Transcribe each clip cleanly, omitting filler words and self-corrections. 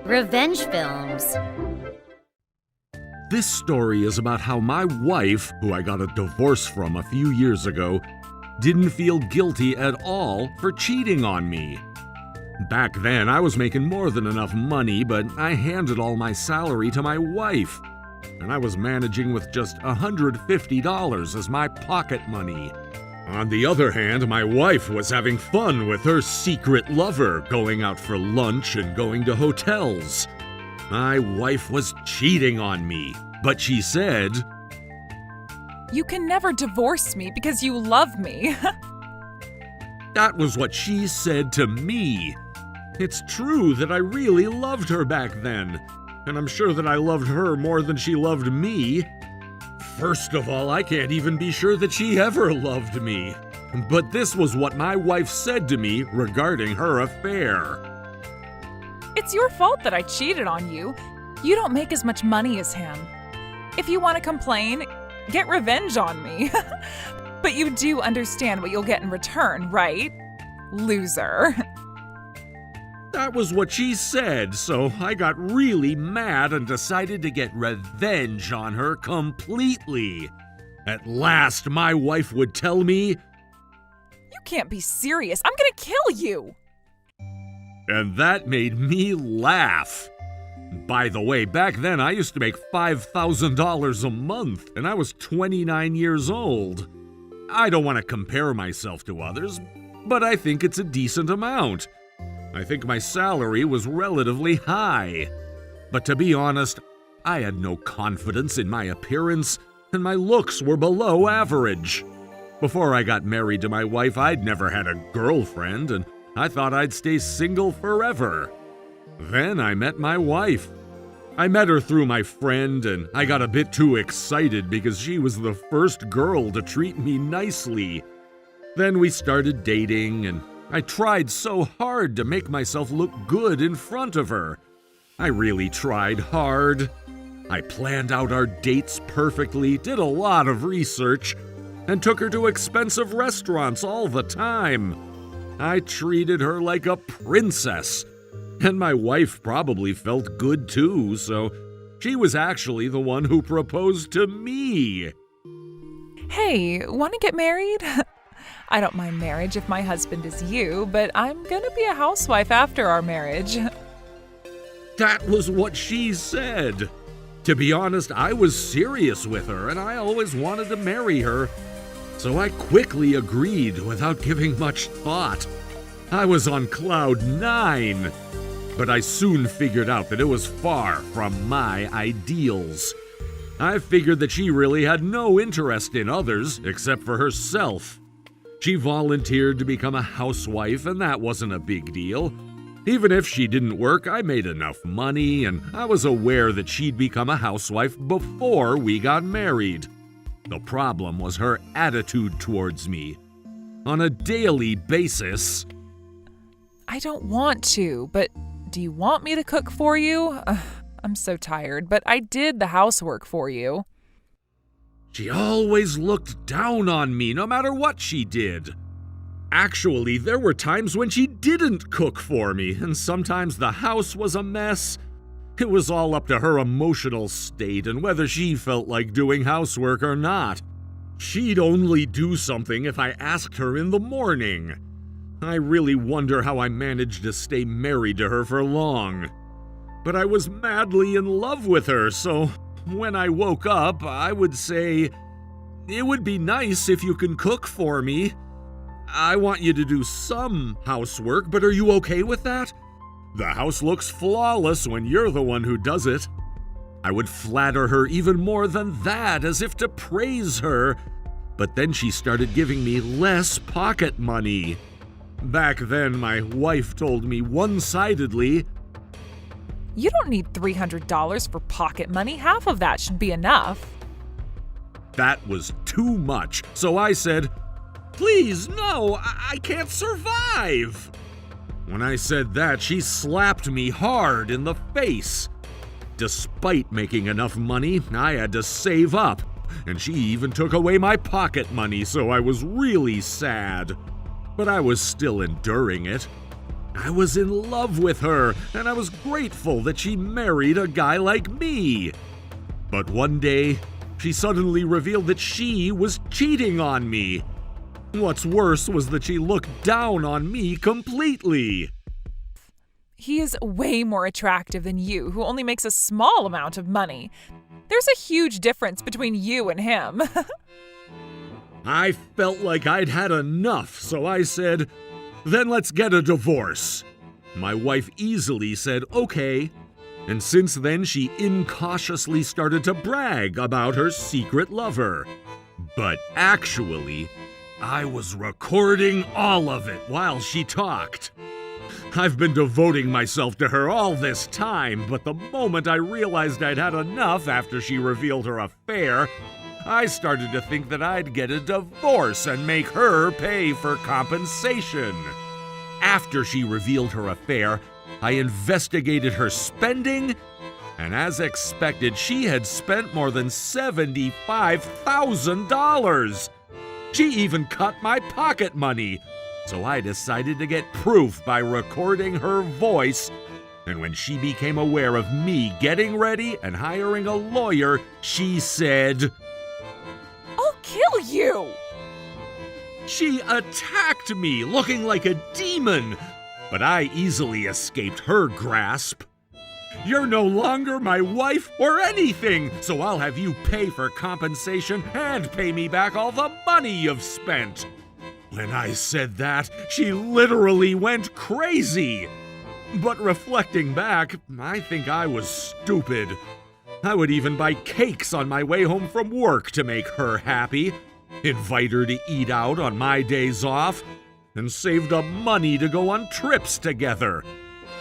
Revenge films. This story is about how my wife, who I got a divorce from a few years ago, didn't feel guilty at all for cheating on me. Back then, I was making more than enough money, but I handed all my salary to my wife, and I was managing with just $150 as my pocket money. On the other hand, my wife was having fun with her secret lover, going out for lunch and going to hotels. My wife was cheating on me, but she said, "You can never divorce me because you love me." That was what she said to me. It's true that I really loved her back then, and I'm sure that I loved her more than she loved me. First of all, I can't even be sure that she ever loved me. But this was what my wife said to me regarding her affair. "It's your fault that I cheated on you. You don't make as much money as him. If you want to complain, get revenge on me." "But you do understand what you'll get in return, right? Loser." That was what she said, so I got really mad and decided to get revenge on her completely. At last, my wife would tell me, "You can't be serious. I'm gonna kill you." And that made me laugh. By the way, back then I used to make $5,000 a month, and I was 29 years old. I don't want to compare myself to others, but I think it's a decent amount. I think my salary was relatively high. But to be honest, I had no confidence in my appearance, and my looks were below average. Before I got married to my wife, I'd never had a girlfriend, and I thought I'd stay single forever. Then I met my wife. I met her through my friend, and I got a bit too excited because she was the first girl to treat me nicely. Then we started dating, and I tried so hard to make myself look good in front of her. I really tried hard. I planned out our dates perfectly, did a lot of research, and took her to expensive restaurants all the time. I treated her like a princess, and my wife probably felt good too, so she was actually the one who proposed to me. "Hey, want to get married?" "I don't mind marriage if my husband is you, but I'm gonna be a housewife after our marriage." That was what she said. To be honest, I was serious with her, and I always wanted to marry her. So I quickly agreed without giving much thought. I was on cloud 9, but I soon figured out that it was far from my ideals. I figured that she really had no interest in others except for herself. She volunteered to become a housewife, and that wasn't a big deal. Even if she didn't work, I made enough money, and I was aware that she'd become a housewife before we got married. The problem was her attitude towards me. On a daily basis, "I don't want to, but do you want me to cook for you? I'm so tired, but I did the housework for you." she always looked down on me no matter what she did. Actually, there were times when she didn't cook for me, and sometimes the house was a mess. It was all up to her emotional state and whether she felt like doing housework or not. She'd only do something if I asked her in the morning. I really wonder how I managed to stay married to her for long. But I was madly in love with her, so when I woke up, I would say, "It would be nice if you can cook for me. I want you to do some housework, but are you okay with that? The house looks flawless when you're the one who does it." I would flatter her even more than that, as if to praise her. But then she started giving me less pocket money. Back then, my wife told me one-sidedly, "You don't need $300 for pocket money. Half of that should be enough." That was too much, so I said, "Please, no, I can't survive." When I said that, she slapped me hard in the face. Despite making enough money, I had to save up, and she even took away my pocket money, so I was really sad. But I was still enduring it. I was in love with her, and I was grateful that she married a guy like me. But one day, she suddenly revealed that she was cheating on me. What's worse was that she looked down on me completely. He is way more attractive than you, who only makes a small amount of money. There's a huge difference between you and him. I felt like I'd had enough, so I said, "Then let's get a divorce." My wife easily said, "Okay." And since then, she incautiously started to brag about her secret lover. But actually, I was recording all of it while she talked. I've been devoting myself to her all this time, but the moment I realized I'd had enough after she revealed her affair, I started to think that I'd get a divorce and make her pay for compensation. After she revealed her affair, I investigated her spending, and as expected, she had spent more than $75,000. She even cut my pocket money, so I decided to get proof by recording her voice. And when she became aware of me getting ready and hiring a lawyer, she said, I'll kill you! She attacked me, looking like a demon, but I easily escaped her grasp. "You're no longer my wife or anything, so I'll have you pay for compensation and pay me back all the money you've spent." When I said that, she literally went crazy. But reflecting back, I think I was stupid. I would even buy cakes on my way home from work to make her happy, invite her to eat out on my days off, and saved up money to go on trips together.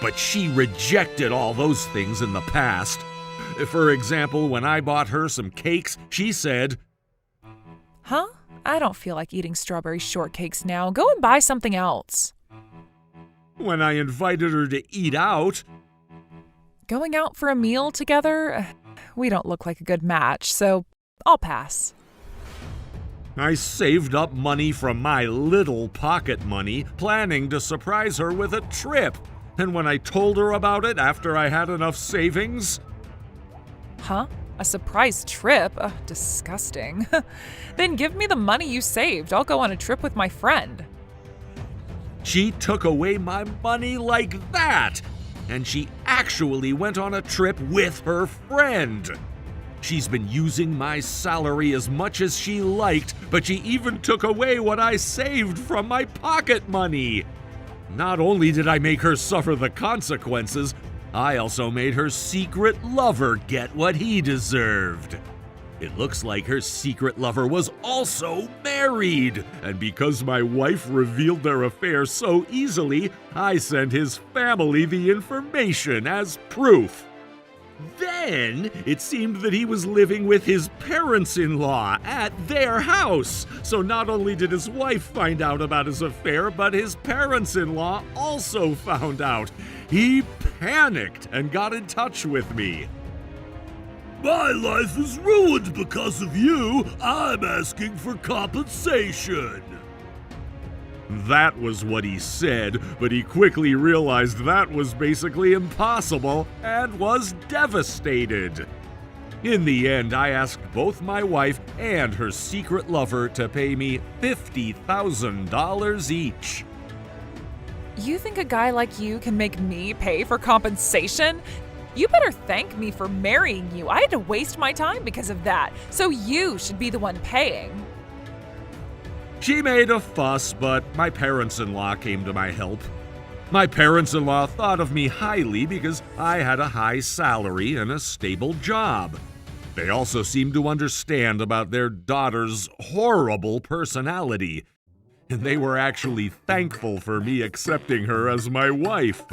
But she rejected all those things in the past. For example, when I bought her some cakes, she said, Huh? I don't feel like eating strawberry shortcakes now. Go and buy something else. When I invited her to eat out, Going out for a meal together? We don't look like a good match, so I'll pass. I saved up money from my little pocket money, planning to surprise her with a trip. And when I told her about it after I had enough savings, Huh? A surprise trip? Disgusting. Then give me the money you saved. I'll go on a trip with my friend. she took away my money like that. And she actually went on a trip with her friend. She's been using my salary as much as she liked, but she even took away what I saved from my pocket money. Not only did I make her suffer the consequences, I also made her secret lover get what he deserved. It looks like her secret lover was also married, and because my wife revealed their affair so easily, I sent his family the information as proof. Then it seemed that he was living with his parents-in-law at their house. So not only did his wife find out about his affair, but his parents-in-law also found out. He panicked and got in touch with me. "My life is ruined because of you. I'm asking for compensation." That was what he said, but he quickly realized that was basically impossible and was devastated. In the end, I asked both my wife and her secret lover to pay me $50,000 each. You think a guy like you can make me pay for compensation? You better thank me for marrying you. I had to waste my time because of that, so you should be the one paying. She made a fuss, but my parents-in-law came to my help. My parents-in-law thought of me highly because I had a high salary and a stable job. They also seemed to understand about their daughter's horrible personality, and they were actually thankful for me accepting her as my wife.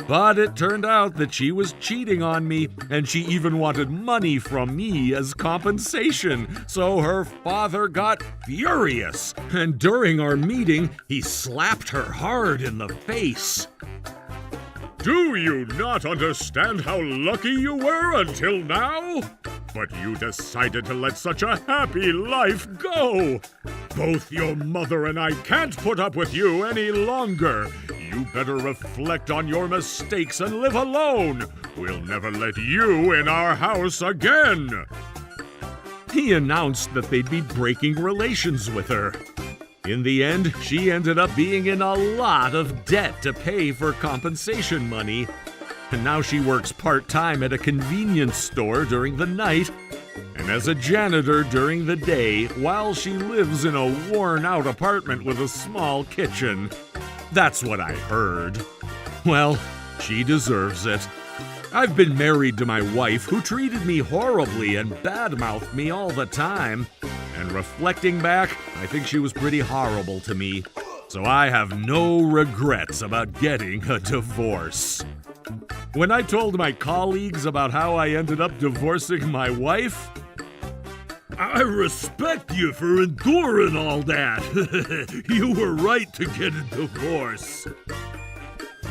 But it turned out that she was cheating on me, and she even wanted money from me as compensation, so her father got furious. And during our meeting, he slapped her hard in the face. "Do you not understand how lucky you were until now? But you decided to let such a happy life go. Both your mother and I can't put up with you any longer. You better reflect on your mistakes and live alone. We'll never let you in our house again. He announced that they'd be breaking relations with her. In the end, she ended up being in a lot of debt to pay for compensation money. And now she works part-time at a convenience store during the night and as a janitor during the day while she lives in a worn-out apartment with a small kitchen. That's what I heard. Well, she deserves it. I've been married to my wife who treated me horribly and badmouthed me all the time. And reflecting back, I think she was pretty horrible to me. So I have no regrets about getting a divorce. When I told my colleagues about how I ended up divorcing my wife, I respect you for enduring all that. You were right to get a divorce.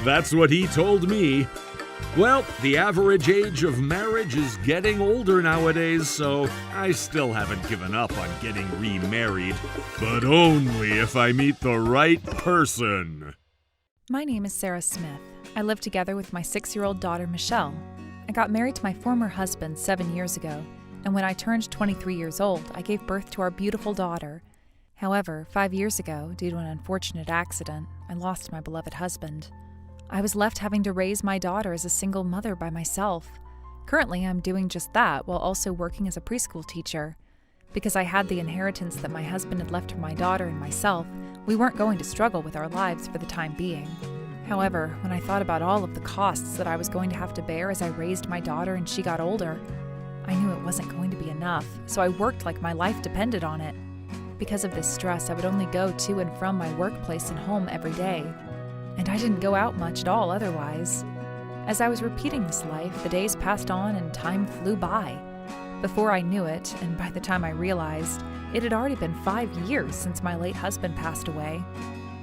That's what he told me. Well, the average age of marriage is getting older nowadays, so I still haven't given up on getting remarried, but only if I meet the right person. My name is Sarah Smith. I live together with my 6-year-old daughter, Michelle. I got married to my former husband 7 years ago, and when I turned 23 years old, I gave birth to our beautiful daughter. However, 5 years ago, due to an unfortunate accident, I lost my beloved husband. I was left having to raise my daughter as a single mother by myself. Currently, I'm doing just that while also working as a preschool teacher. Because I had the inheritance that my husband had left for my daughter and myself, we weren't going to struggle with our lives for the time being. However, when I thought about all of the costs that I was going to have to bear as I raised my daughter and she got older, I knew it wasn't going to be enough, so I worked like my life depended on it. Because of this stress, I would only go to and from my workplace and home every day. And I didn't go out much at all otherwise. As I was repeating this life, the days passed on and time flew by. Before I knew it, and by the time I realized, it had already been 5 years since my late husband passed away.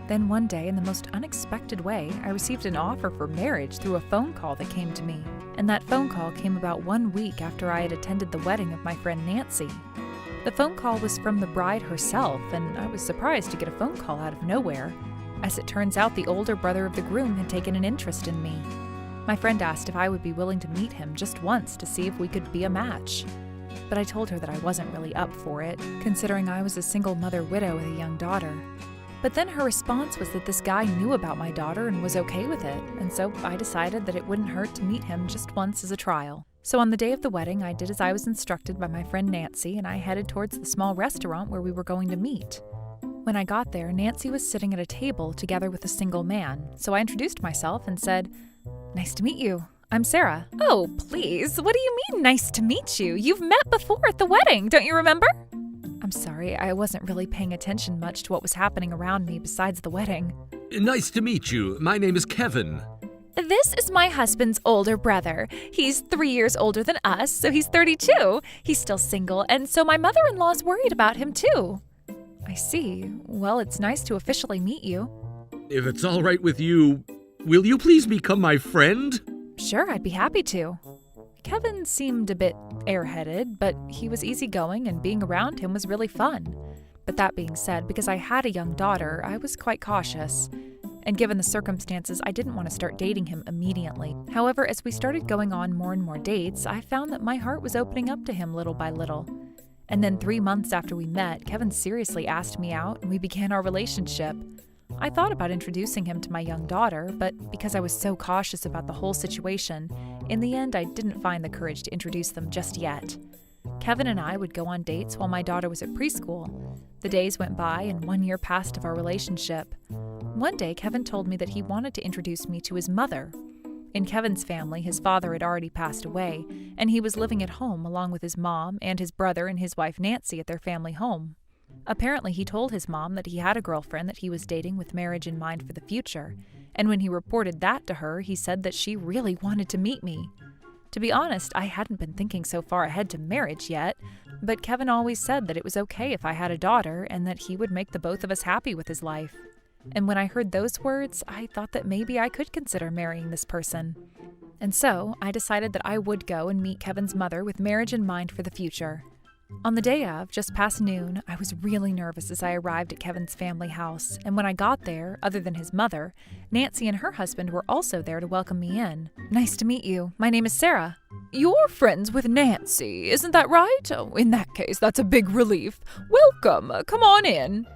Then one day, in the most unexpected way, I received an offer for marriage through a phone call that came to me. And that phone call came about 1 week after I had attended the wedding of my friend Nancy. The phone call was from the bride herself, and I was surprised to get a phone call out of nowhere. As it turns out, the older brother of the groom had taken an interest in me. My friend asked if I would be willing to meet him just once to see if we could be a match. But I told her that I wasn't really up for it, considering I was a single mother widow with a young daughter. But then her response was that this guy knew about my daughter and was okay with it, and so I decided that it wouldn't hurt to meet him just once as a trial. So on the day of the wedding, I did as I was instructed by my friend Nancy, and I headed towards the small restaurant where we were going to meet. When I got there, Nancy was sitting at a table together with a single man, so I introduced myself and said, "Nice to meet you. I'm Sarah." "Oh, please, what do you mean, nice to meet you? You've met before at the wedding, don't you remember?" "I'm sorry, I wasn't really paying attention much to what was happening around me besides the wedding." Nice to meet you. My name is Kevin. "This is my husband's older brother. He's 3 years older than us, so he's 32. He's still single, and so my mother-in-law's worried about him too." "I see. Well, it's nice to officially meet you." If it's all right with you, will you please become my friend? "Sure, I'd be happy to." Kevin seemed a bit airheaded, but he was easygoing and being around him was really fun. But that being said, because I had a young daughter, I was quite cautious. And given the circumstances, I didn't want to start dating him immediately. However, as we started going on more and more dates, I found that my heart was opening up to him little by little. And then 3 months after we met, Kevin seriously asked me out and we began our relationship. I thought about introducing him to my young daughter, but because I was so cautious about the whole situation, in the end I didn't find the courage to introduce them just yet. Kevin and I would go on dates while my daughter was at preschool. The days went by and 1 year passed of our relationship. One day, Kevin told me that he wanted to introduce me to his mother. In Kevin's family, his father had already passed away, and he was living at home along with his mom and his brother and his wife Nancy at their family home. Apparently, he told his mom that he had a girlfriend that he was dating with marriage in mind for the future, and when he reported that to her, he said that she really wanted to meet me. To be honest, I hadn't been thinking so far ahead to marriage yet, but Kevin always said that it was okay if I had a daughter and that he would make the both of us happy with his life. And when I heard those words, I thought that maybe I could consider marrying this person. And so, I decided that I would go and meet Kevin's mother with marriage in mind for the future. On the day of, just past noon, I was really nervous as I arrived at Kevin's family house, and when I got there, other than his mother, Nancy and her husband were also there to welcome me in. Nice to meet you. My name is Sarah. You're friends with Nancy, isn't that right? Oh, in that case, that's a big relief. Welcome. Come on in.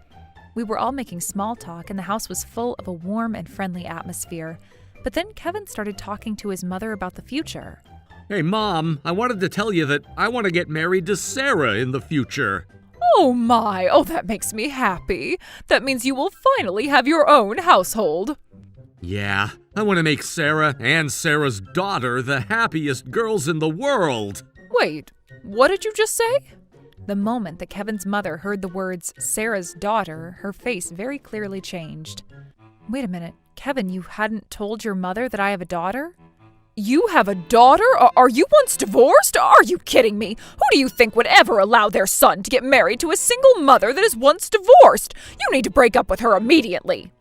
We were all making small talk, and the house was full of a warm and friendly atmosphere. But then Kevin started talking to his mother about the future. Hey, Mom, I wanted to tell you that I want to get married to Sarah in the future. Oh my, that makes me happy. That means you will finally have your own household. Yeah, I want to make Sarah and Sarah's daughter the happiest girls in the world. Wait, what did you just say? The moment that Kevin's mother heard the words Sarah's daughter, her face very clearly changed. Wait a minute, Kevin, you hadn't told your mother that I have a daughter? You have a daughter? Are you once divorced? Are you kidding me? Who do you think would ever allow their son to get married to a single mother that is once divorced? You need to break up with her immediately.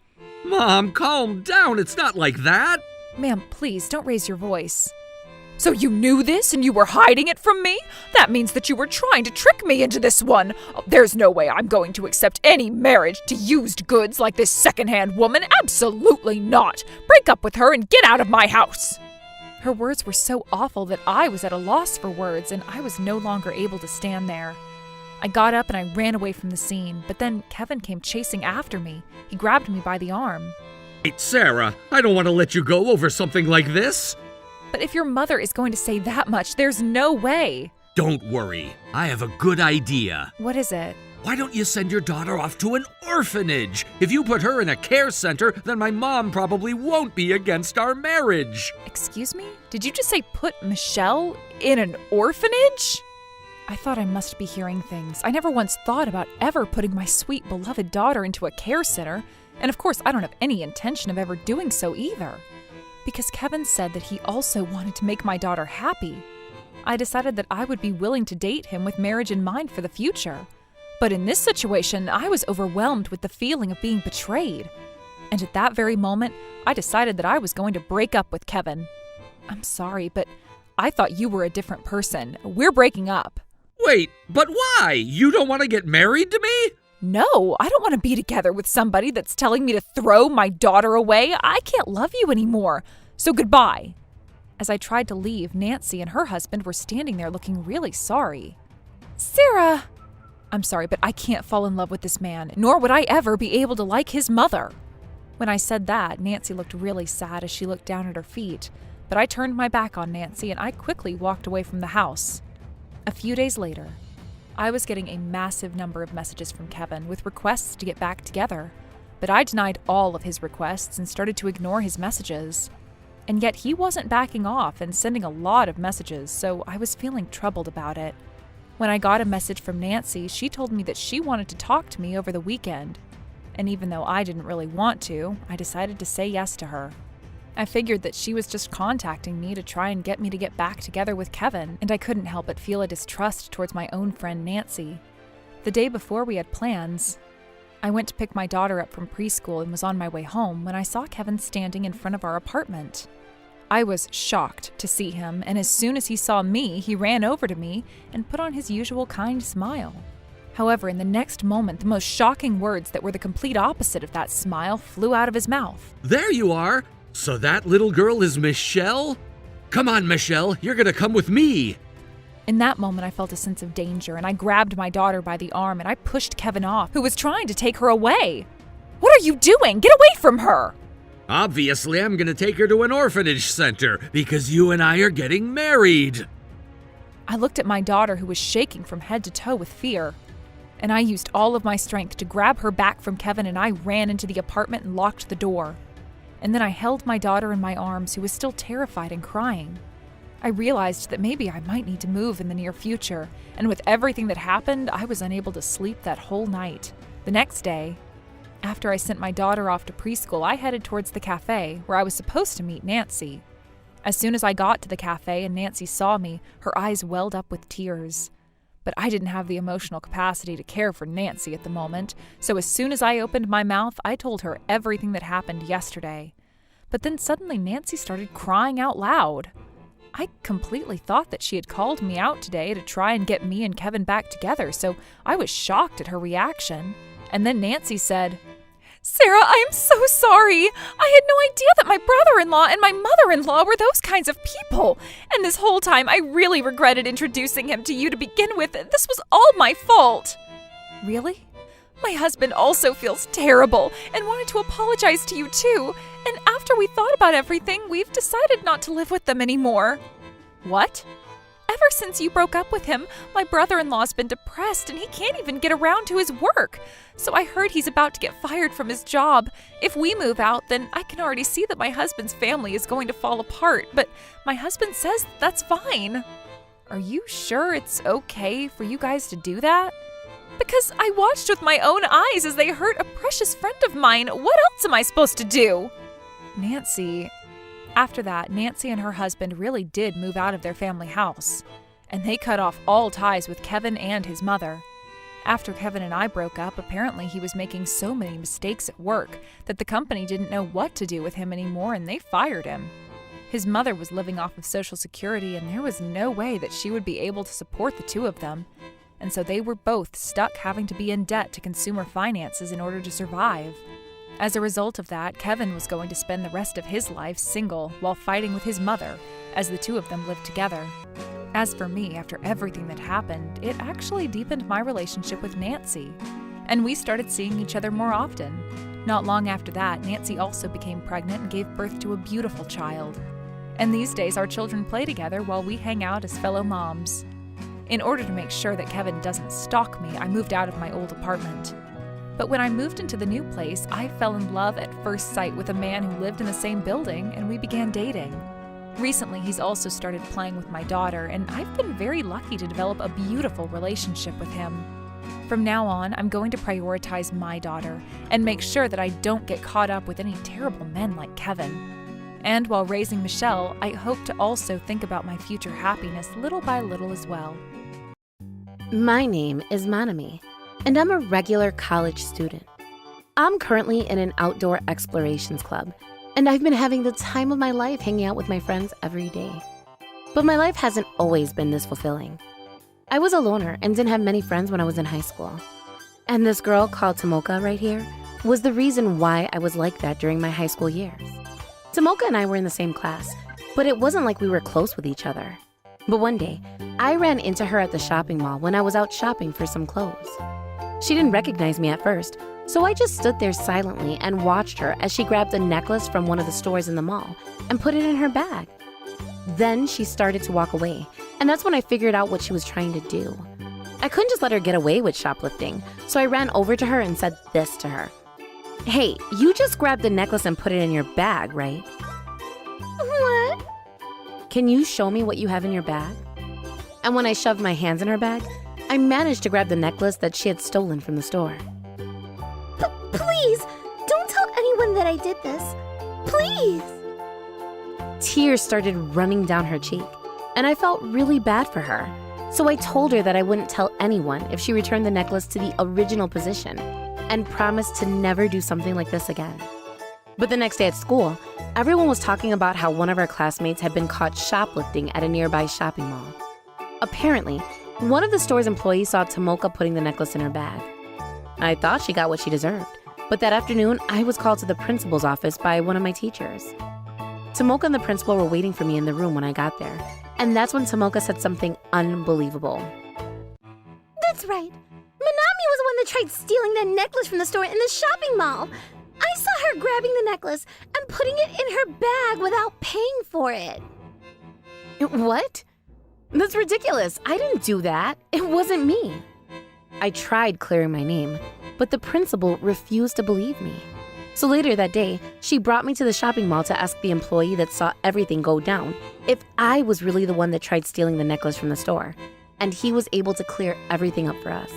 Mom, calm down. It's not like that. Ma'am, please don't raise your voice. So you knew this and you were hiding it from me? That means that you were trying to trick me into this one. There's no way I'm going to accept any marriage to used goods like this secondhand woman. Absolutely not. Break up with her and get out of my house. Her words were so awful that I was at a loss for words, and I was no longer able to stand there. I got up and I ran away from the scene, but then Kevin came chasing after me. He grabbed me by the arm. Hey, Sarah, I don't want to let you go over something like this. But if your mother is going to say that much, there's no way. Don't worry. I have a good idea. What is it? Why don't you send your daughter off to an orphanage? If you put her in a care center, then my mom probably won't be against our marriage. Excuse me? Did you just say put Michelle in an orphanage? I thought I must be hearing things. I never once thought about ever putting my sweet, beloved daughter into a care center. And of course, I don't have any intention of ever doing so either. Because Kevin said that he also wanted to make my daughter happy. I decided that I would be willing to date him with marriage in mind for the future. But in this situation, I was overwhelmed with the feeling of being betrayed. And at that very moment, I decided that I was going to break up with Kevin. I'm sorry, but I thought you were a different person. We're breaking up. Wait, but why? You don't want to get married to me? No, I don't want to be together with somebody that's telling me to throw my daughter away. I can't love you anymore. So goodbye. As I tried to leave, Nancy and her husband were standing there looking really sorry. Sarah! I'm sorry, but I can't fall in love with this man, nor would I ever be able to like his mother. When I said that, Nancy looked really sad as she looked down at her feet, but I turned my back on Nancy and I quickly walked away from the house. A few days later, I was getting a massive number of messages from Kevin with requests to get back together, but I denied all of his requests and started to ignore his messages. And yet he wasn't backing off and sending a lot of messages, so I was feeling troubled about it. When I got a message from Nancy, she told me that she wanted to talk to me over the weekend. And even though I didn't really want to, I decided to say yes to her. I figured that she was just contacting me to try and get me to get back together with Kevin, and I couldn't help but feel a distrust towards my own friend Nancy. The day before we had plans, I went to pick my daughter up from preschool and was on my way home when I saw Kevin standing in front of our apartment. I was shocked to see him, and as soon as he saw me, he ran over to me and put on his usual kind smile. However, in the next moment, the most shocking words that were the complete opposite of that smile flew out of his mouth. There you are! So that little girl is Michelle? Come on, Michelle, you're gonna come with me! In that moment, I felt a sense of danger, and I grabbed my daughter by the arm and I pushed Kevin off, who was trying to take her away. What are you doing? Get away from her! Obviously, I'm gonna take her to an orphanage center because you and I are getting married. I looked at my daughter, who was shaking from head to toe with fear, and I used all of my strength to grab her back from Kevin, and I ran into the apartment and locked the door. And then I held my daughter in my arms, who was still terrified and crying. I realized that maybe I might need to move in the near future, and with everything that happened, I was unable to sleep that whole night. The next day, after I sent my daughter off to preschool, I headed towards the cafe, where I was supposed to meet Nancy. As soon as I got to the cafe and Nancy saw me, her eyes welled up with tears. But I didn't have the emotional capacity to care for Nancy at the moment, so as soon as I opened my mouth, I told her everything that happened yesterday. But then suddenly Nancy started crying out loud. I completely thought that she had called me out today to try and get me and Kevin back together, so I was shocked at her reaction. And then Nancy said, "Sarah, I am so sorry. I had no idea that my brother-in-law and my mother-in-law were those kinds of people. And this whole time, I really regretted introducing him to you to begin with. This was all my fault." "Really?" "My husband also feels terrible and wanted to apologize to you too. And after we thought about everything, we've decided not to live with them anymore." "What?" "Ever since you broke up with him, my brother-in-law's been depressed and he can't even get around to his work. So I heard he's about to get fired from his job. If we move out, then I can already see that my husband's family is going to fall apart, but my husband says that's fine." "Are you sure it's okay for you guys to do that?" "Because I watched with my own eyes as they hurt a precious friend of mine. What else am I supposed to do?" Nancy. After that, Nancy and her husband really did move out of their family house, and they cut off all ties with Kevin and his mother. After Kevin and I broke up, apparently he was making so many mistakes at work that the company didn't know what to do with him anymore and they fired him. His mother was living off of Social Security and there was no way that she would be able to support the two of them, and so they were both stuck having to be in debt to consumer finances in order to survive. As a result of that, Kevin was going to spend the rest of his life single while fighting with his mother, as the two of them lived together. As for me, after everything that happened, it actually deepened my relationship with Nancy, and we started seeing each other more often. Not long after that, Nancy also became pregnant and gave birth to a beautiful child. And these days, our children play together while we hang out as fellow moms. In order to make sure that Kevin doesn't stalk me, I moved out of my old apartment. But when I moved into the new place, I fell in love at first sight with a man who lived in the same building, and we began dating. Recently, he's also started playing with my daughter, and I've been very lucky to develop a beautiful relationship with him. From now on, I'm going to prioritize my daughter and make sure that I don't get caught up with any terrible men like Kevin. And while raising Michelle, I hope to also think about my future happiness little by little as well. My name is Manami, and I'm a regular college student. I'm currently in an outdoor explorations club, and I've been having the time of my life hanging out with my friends every day. But my life hasn't always been this fulfilling. I was a loner and didn't have many friends when I was in high school. And this girl called Tomoka right here was the reason why I was like that during my high school years. Tomoka and I were in the same class, but it wasn't like we were close with each other. But one day, I ran into her at the shopping mall when I was out shopping for some clothes. She didn't recognize me at first, so I just stood there silently and watched her as she grabbed a necklace from one of the stores in the mall and put it in her bag. Then she started to walk away, and that's when I figured out what she was trying to do. I couldn't just let her get away with shoplifting, so I ran over to her and said this to her. "Hey, you just grabbed the necklace and put it in your bag, right?" "What?" "Can you show me what you have in your bag?" And when I shoved my hands in her bag, I managed to grab the necklace that she had stolen from the store. Please, don't tell anyone that I did this. Please. Tears started running down her cheek, and I felt really bad for her. So I told her that I wouldn't tell anyone if she returned the necklace to the original position, and promised to never do something like this again. But the next day at school, everyone was talking about how one of our classmates had been caught shoplifting at a nearby shopping mall. Apparently, one of the store's employees saw Tomoka putting the necklace in her bag. I thought she got what she deserved, but that afternoon, I was called to the principal's office by one of my teachers. Tomoka and the principal were waiting for me in the room when I got there, and that's when Tomoka said something unbelievable. That's right. Manami was the one that tried stealing that necklace from the store in the shopping mall. I saw her grabbing the necklace and putting it in her bag without paying for it. What? That's ridiculous. I didn't do that. It wasn't me. I tried clearing my name, but the principal refused to believe me. So later that day, she brought me to the shopping mall to ask the employee that saw everything go down if I was really the one that tried stealing the necklace from the store, and he was able to clear everything up for us.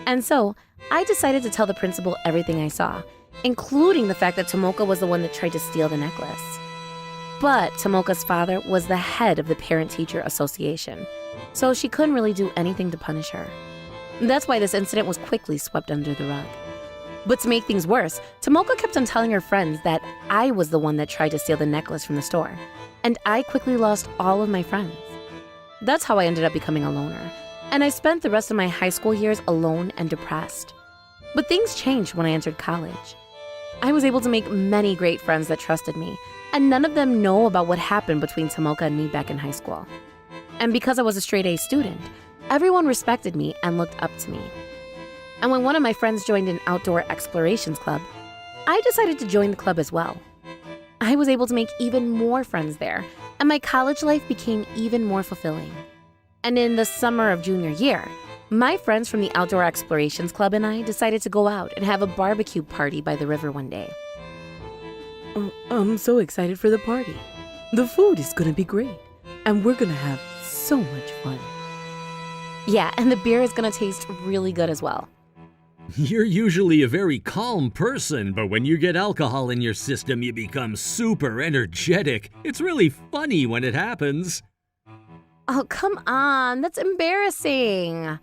And so, I decided to tell the principal everything I saw, including the fact that Tomoka was the one that tried to steal the necklace. But Tomoka's father was the head of the Parent-Teacher Association, so she couldn't really do anything to punish her. That's why this incident was quickly swept under the rug. But to make things worse, Tomoka kept on telling her friends that I was the one that tried to steal the necklace from the store, and I quickly lost all of my friends. That's how I ended up becoming a loner, and I spent the rest of my high school years alone and depressed. But things changed when I entered college. I was able to make many great friends that trusted me, and none of them know about what happened between Tomoka and me back in high school. And because I was a straight-A student, everyone respected me and looked up to me. And when one of my friends joined an outdoor explorations club, I decided to join the club as well. I was able to make even more friends there, and my college life became even more fulfilling. And in the summer of junior year, my friends from the Outdoor Explorations Club and I decided to go out and have a barbecue party by the river one day. I'm so excited for the party. The food is gonna be great, and we're gonna have so much fun. Yeah, and the beer is gonna taste really good as well. You're usually a very calm person, but when you get alcohol in your system, you become super energetic. It's really funny when it happens. Oh, come on, that's embarrassing.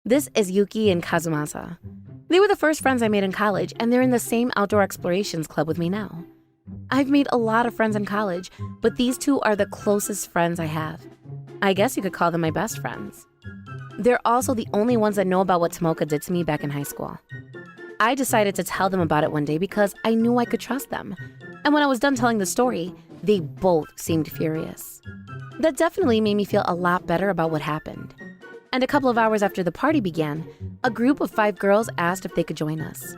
This is Yuki and Kazumasa. They were the first friends I made in college, and they're in the same outdoor explorations club with me now. I've made a lot of friends in college, but these two are the closest friends I have. I guess you could call them my best friends. They're also the only ones that know about what Tomoka did to me back in high school. I decided to tell them about it one day because I knew I could trust them. And when I was done telling the story, they both seemed furious. That definitely made me feel a lot better about what happened. And a couple of hours after the party began, a group of 5 girls asked if they could join us.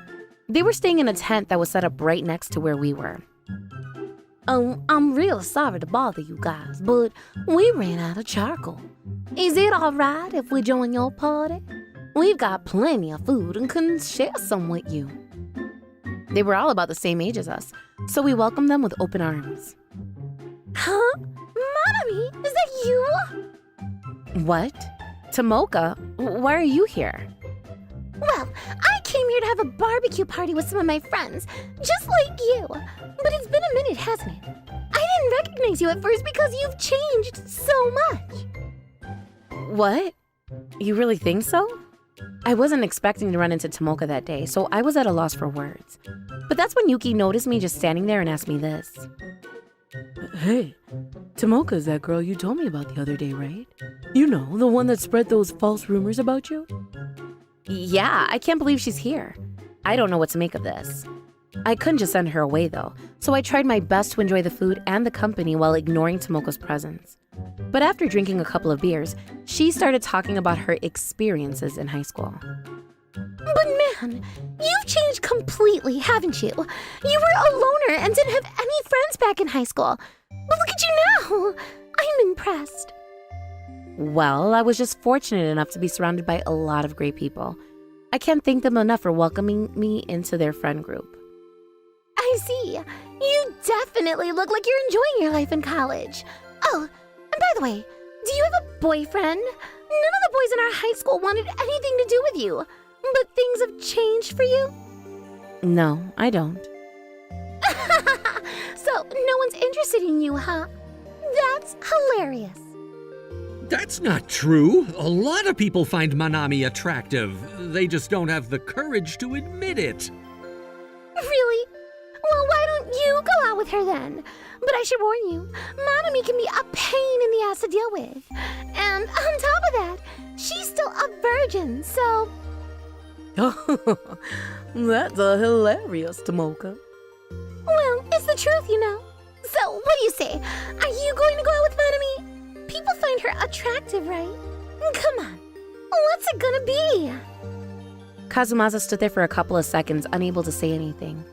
They were staying in a tent that was set up right next to where we were. I'm real sorry to bother you guys, but we ran out of charcoal. Is it all right if we join your party? We've got plenty of food and can share some with you. They were all about the same age as us, so we welcomed them with open arms. Huh? Manami, is that you? What? Tomoka? Why are you here? Well, I came here to have a barbecue party with some of my friends, just like you. But it's been a minute, hasn't it? I didn't recognize you at first because you've changed so much. What? You really think so? I wasn't expecting to run into Tomoka that day, so I was at a loss for words. But that's when Yuki noticed me just standing there and asked me this. Hey, Tomoka's that girl you told me about the other day, right? You know, the one that spread those false rumors about you? Yeah, I can't believe she's here. I don't know what to make of this. I couldn't just send her away though, so I tried my best to enjoy the food and the company while ignoring Tomoka's presence. But after drinking a couple of beers, she started talking about her experiences in high school. But man, you've changed completely, haven't you? You were a loner and didn't have any friends back in high school. But look at you now. I'm impressed. Well, I was just fortunate enough to be surrounded by a lot of great people. I can't thank them enough for welcoming me into their friend group. I see. You definitely look like you're enjoying your life in college. Oh, and by the way, do you have a boyfriend? None of the boys in our high school wanted anything to do with you. But things have changed for you? No, I don't. So, no one's interested in you, huh? That's hilarious. That's not true. A lot of people find Manami attractive. They just don't have the courage to admit it. Really? Well, why don't you go out with her then? But I should warn you, Manami can be a pain in the ass to deal with. And on top of that, she's still a virgin, so... That's a hilarious, Tomoka. Well, it's the truth, you know. So, what do you say? Are you going to go out with Manami? People find her attractive, right? Come on. What's it gonna be? Kazumasa stood there for a couple of seconds, unable to say anything.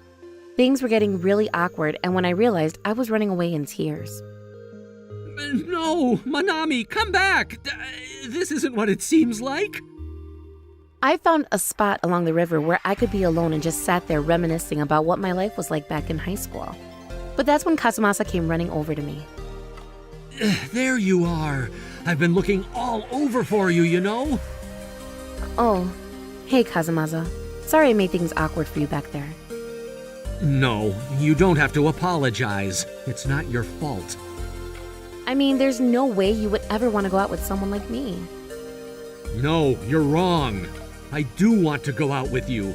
Things were getting really awkward, and when I realized, I was running away in tears. No, Manami, come back! This isn't what it seems like. I found a spot along the river where I could be alone and just sat there reminiscing about what my life was like back in high school. But that's when Kazumasa came running over to me. There you are. I've been looking all over for you, you know? Oh, hey Kazumasa. Sorry I made things awkward for you back there. No, you don't have to apologize. It's not your fault. I mean, there's no way you would ever want to go out with someone like me. No, you're wrong. I do want to go out with you.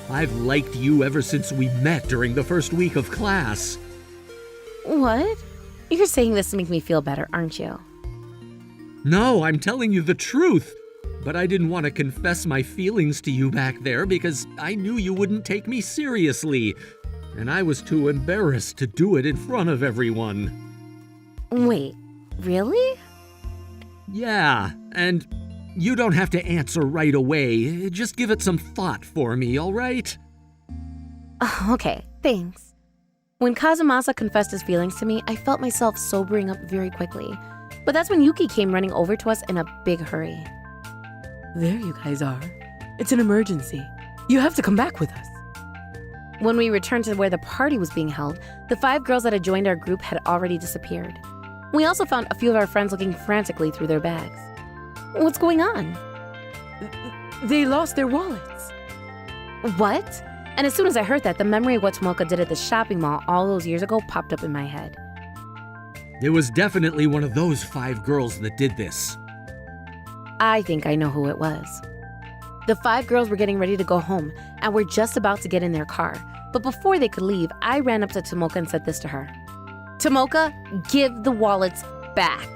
I've liked you ever since we met during the first week of class. What? You're saying this to make me feel better, aren't you? No, I'm telling you the truth. But I didn't want to confess my feelings to you back there because I knew you wouldn't take me seriously. And I was too embarrassed to do it in front of everyone. Wait, really? Yeah, and you don't have to answer right away. Just give it some thought for me, all right? Okay, thanks. When Kazumasa confessed his feelings to me, I felt myself sobering up very quickly. But that's when Yuki came running over to us in a big hurry. There you guys are. It's an emergency. You have to come back with us. When we returned to where the party was being held, the 5 girls that had joined our group had already disappeared. We also found a few of our friends looking frantically through their bags. What's going on? They lost their wallets. What? And as soon as I heard that, the memory of what Tomoka did at the shopping mall all those years ago popped up in my head. It was definitely one of those 5 girls that did this. I think I know who it was. The 5 girls were getting ready to go home and were just about to get in their car. But before they could leave, I ran up to Tomoka and said this to her. Tomoka, give the wallets back.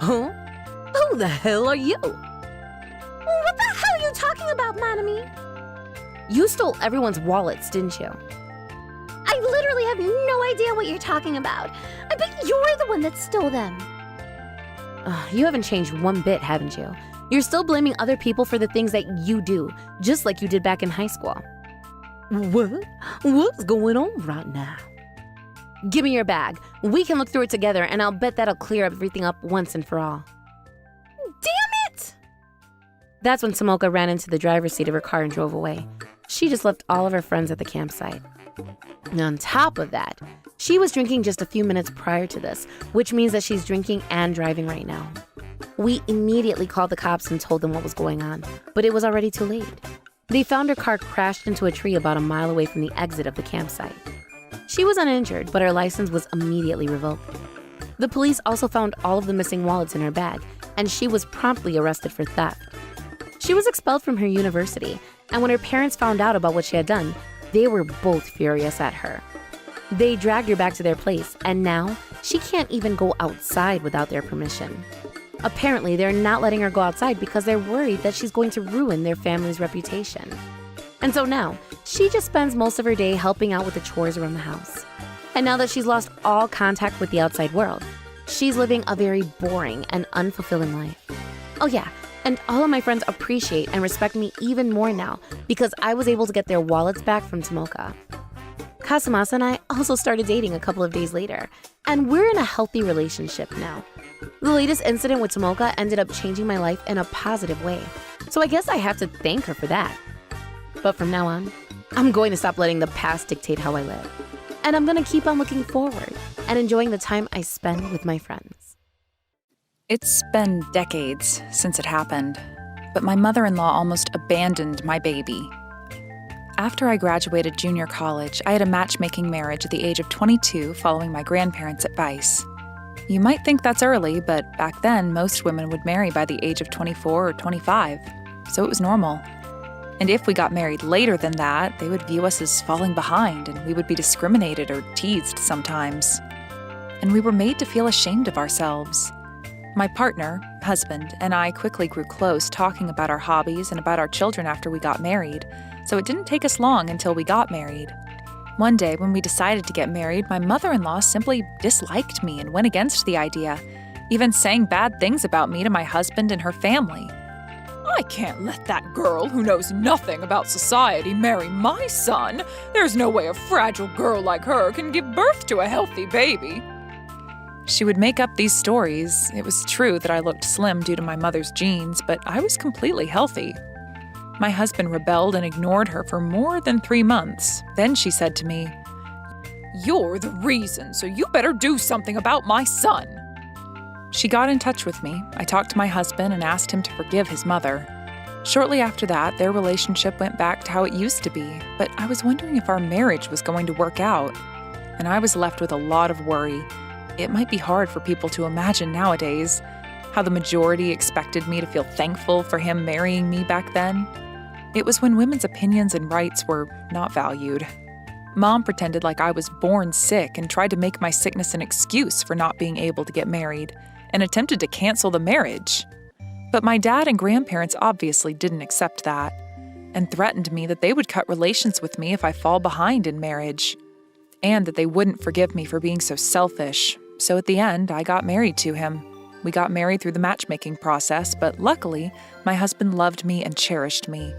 Huh? Who the hell are you? What the hell are you talking about, Manami? You stole everyone's wallets, didn't you? I literally have no idea what you're talking about. I bet you're the one that stole them. You haven't changed one bit, haven't you? You're still blaming other people for the things that you do, just like you did back in high school. What? What's going on right now? Give me your bag. We can look through it together, and I'll bet that'll clear everything up once and for all. Damn it! That's when Tomoka ran into the driver's seat of her car and drove away. She just left all of her friends at the campsite. And on top of that, she was drinking just a few minutes prior to this, which means that she's drinking and driving right now. We immediately called the cops and told them what was going on, but it was already too late. They found her car crashed into a tree about a mile away from the exit of the campsite. She was uninjured, but her license was immediately revoked. The police also found all of the missing wallets in her bag, and she was promptly arrested for theft. She was expelled from her university, and when her parents found out about what she had done, they were both furious at her. They dragged her back to their place, and now she can't even go outside without their permission. Apparently, they're not letting her go outside because they're worried that she's going to ruin their family's reputation. And so now, she just spends most of her day helping out with the chores around the house. And now that she's lost all contact with the outside world, she's living a very boring and unfulfilling life. Oh yeah, and all of my friends appreciate and respect me even more now because I was able to get their wallets back from Tomoka. Kazumasa and I also started dating a couple of days later, and we're in a healthy relationship now. The latest incident with Tomoka ended up changing my life in a positive way, so I guess I have to thank her for that. But from now on, I'm going to stop letting the past dictate how I live, and I'm going to keep on looking forward and enjoying the time I spend with my friends. It's been decades since it happened, but my mother-in-law almost abandoned my baby. After I graduated junior college, I had a matchmaking marriage at the age of 22 following my grandparents' advice. You might think that's early, but back then, most women would marry by the age of 24 or 25, so it was normal. And if we got married later than that, they would view us as falling behind, and we would be discriminated or teased sometimes. And we were made to feel ashamed of ourselves. My partner, husband, and I quickly grew close talking about our hobbies and about our children after we got married, so it didn't take us long until we got married. One day, when we decided to get married, my mother-in-law simply disliked me and went against the idea, even saying bad things about me to my husband and her family. I can't let that girl who knows nothing about society marry my son. There's no way a fragile girl like her can give birth to a healthy baby. She would make up these stories. It was true that I looked slim due to my mother's genes, but I was completely healthy. My husband rebelled and ignored her for more than 3 months. Then she said to me, "You're the reason, so you better do something about my son." She got in touch with me. I talked to my husband and asked him to forgive his mother. Shortly after that, their relationship went back to how it used to be, but I was wondering if our marriage was going to work out. And I was left with a lot of worry. It might be hard for people to imagine nowadays how the majority expected me to feel thankful for him marrying me back then. It was when women's opinions and rights were not valued. Mom pretended like I was born sick and tried to make my sickness an excuse for not being able to get married, and attempted to cancel the marriage. But my dad and grandparents obviously didn't accept that, and threatened me that they would cut relations with me if I fall behind in marriage, and that they wouldn't forgive me for being so selfish. So at the end, I got married to him. We got married through the matchmaking process, but luckily, my husband loved me and cherished me.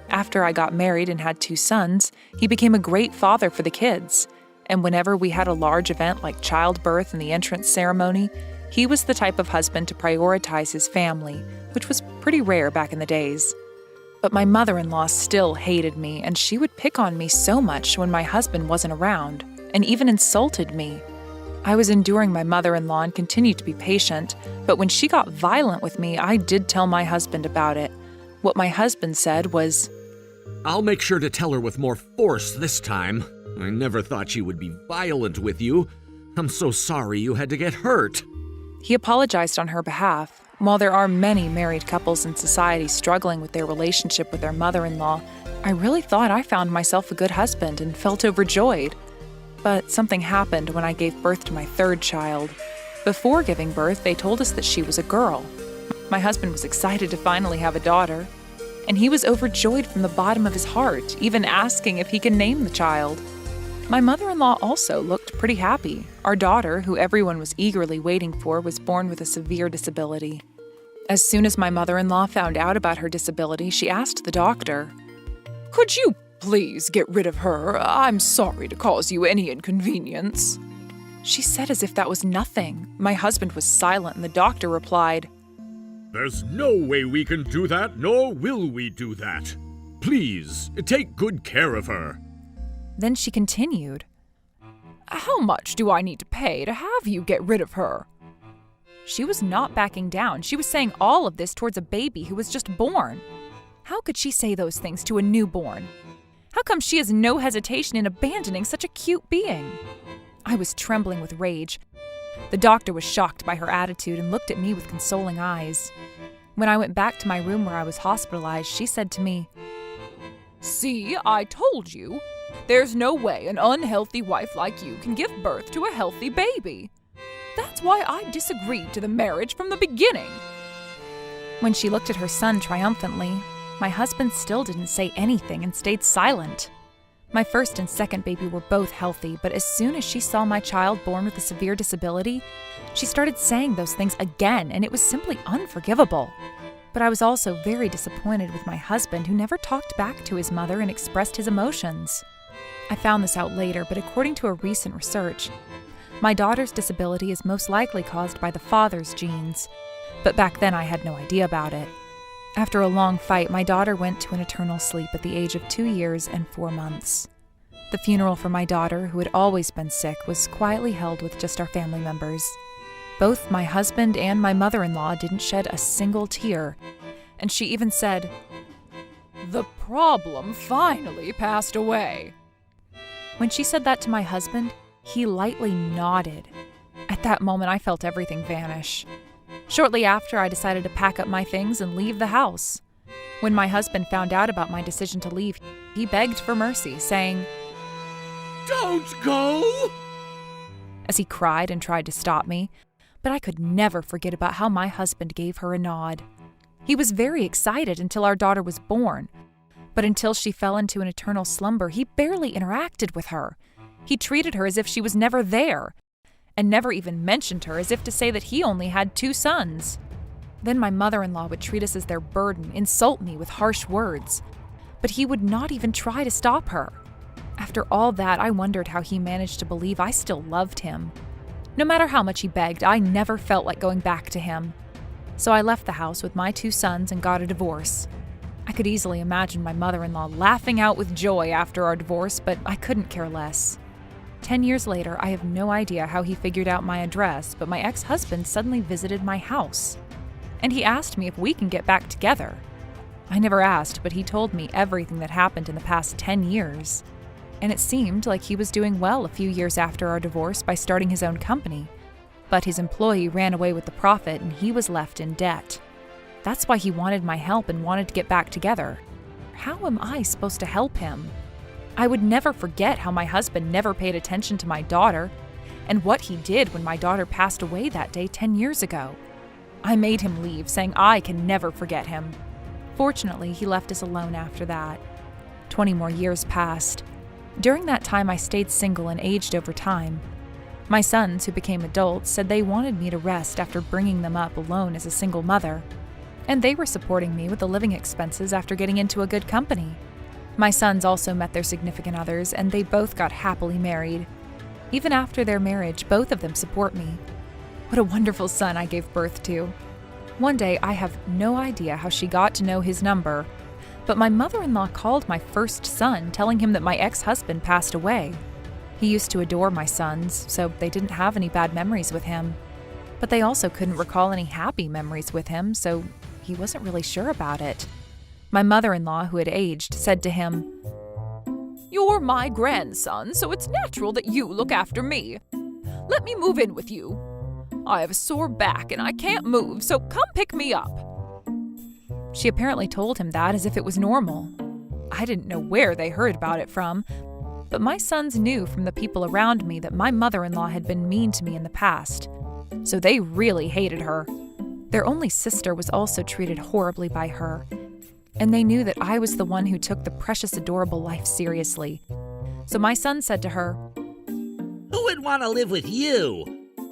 After I got married and had 2 sons, he became a great father for the kids, and whenever we had a large event like childbirth and the entrance ceremony, he was the type of husband to prioritize his family, which was pretty rare back in the days. But my mother-in-law still hated me, and she would pick on me so much when my husband wasn't around, and even insulted me. I was enduring my mother-in-law and continued to be patient, but when she got violent with me, I did tell my husband about it. What my husband said was, I'll make sure to tell her with more force this time. I never thought she would be violent with you. I'm so sorry you had to get hurt. He apologized on her behalf. While there are many married couples in society struggling with their relationship with their mother-in-law, I really thought I found myself a good husband and felt overjoyed. But something happened when I gave birth to my 3rd child. Before giving birth, they told us that she was a girl. My husband was excited to finally have a daughter, and he was overjoyed from the bottom of his heart, even asking if he could name the child. My mother-in-law also looked pretty happy. Our daughter, who everyone was eagerly waiting for, was born with a severe disability. As soon as my mother-in-law found out about her disability, she asked the doctor, "Could you please get rid of her? I'm sorry to cause you any inconvenience." She said as if that was nothing. My husband was silent, and the doctor replied, There's no way we can do that, nor will we do that. Please, take good care of her. Then she continued, "How much do I need to pay to have you get rid of her?" She was not backing down. She was saying all of this towards a baby who was just born. How could she say those things to a newborn? How come she has no hesitation in abandoning such a cute being? I was trembling with rage. The doctor was shocked by her attitude and looked at me with consoling eyes. When I went back to my room where I was hospitalized, she said to me, "See, I told you. There's no way an unhealthy wife like you can give birth to a healthy baby. That's why I disagreed to the marriage from the beginning." When she looked at her son triumphantly, my husband still didn't say anything and stayed silent. My 1st and 2nd baby were both healthy, but as soon as she saw my child born with a severe disability, she started saying those things again, and it was simply unforgivable. But I was also very disappointed with my husband, who never talked back to his mother and expressed his emotions. I found this out later, but according to a recent research, my daughter's disability is most likely caused by the father's genes. But back then I had no idea about it. After a long fight, my daughter went to an eternal sleep at the age of 2 years and 4 months. The funeral for my daughter, who had always been sick, was quietly held with just our family members. Both my husband and my mother-in-law didn't shed a single tear, and she even said, "The problem finally passed away." When she said that to my husband, he lightly nodded. At that moment, I felt everything vanish. Shortly after, I decided to pack up my things and leave the house. When my husband found out about my decision to leave, he begged for mercy, saying, Don't go! as he cried and tried to stop me, but I could never forget about how my husband gave her a nod. He was very excited until our daughter was born, but until she fell into an eternal slumber, he barely interacted with her. He treated her as if she was never there, and never even mentioned her, as if to say that he only had 2 sons. Then my mother-in-law would treat us as their burden, insult me with harsh words, but he would not even try to stop her. After all that, I wondered how he managed to believe I still loved him. No matter how much he begged, I never felt like going back to him. So I left the house with my 2 sons and got a divorce. I could easily imagine my mother-in-law laughing out with joy after our divorce, but I couldn't care less. 10 years later, I have no idea how he figured out my address, but my ex-husband suddenly visited my house. And he asked me if we can get back together. I never asked, but he told me everything that happened in the past 10 years. And it seemed like he was doing well a few years after our divorce by starting his own company. But his employee ran away with the profit and he was left in debt. That's why he wanted my help and wanted to get back together. how am I supposed to help him? I would never forget how my husband never paid attention to my daughter and what he did when my daughter passed away that day 10 years ago. I made him leave, saying I can never forget him. Fortunately, he left us alone after that. 20 more years passed. During that time, I stayed single and aged over time. My sons, who became adults, said they wanted me to rest after bringing them up alone as a single mother. And they were supporting me with the living expenses after getting into a good company. My sons also met their significant others, and they both got happily married. Even after their marriage, both of them support me. What a wonderful son I gave birth to. One day, I have no idea how she got to know his number, but my mother-in-law called my first son, telling him that my ex-husband passed away. He used to adore my sons, so they didn't have any bad memories with him. But they also couldn't recall any happy memories with him, so he wasn't really sure about it. My mother-in-law, who had aged, said to him, "You're my grandson, so it's natural that you look after me. Let me move in with you. I have a sore back and I can't move, so come pick me up." She apparently told him that as if it was normal. I didn't know where they heard about it from, but my sons knew from the people around me that my mother-in-law had been mean to me in the past, so they really hated her. Their only sister was also treated horribly by her, and they knew that I was the one who took the precious, adorable life seriously. So my son said to her, Who would want to live with you?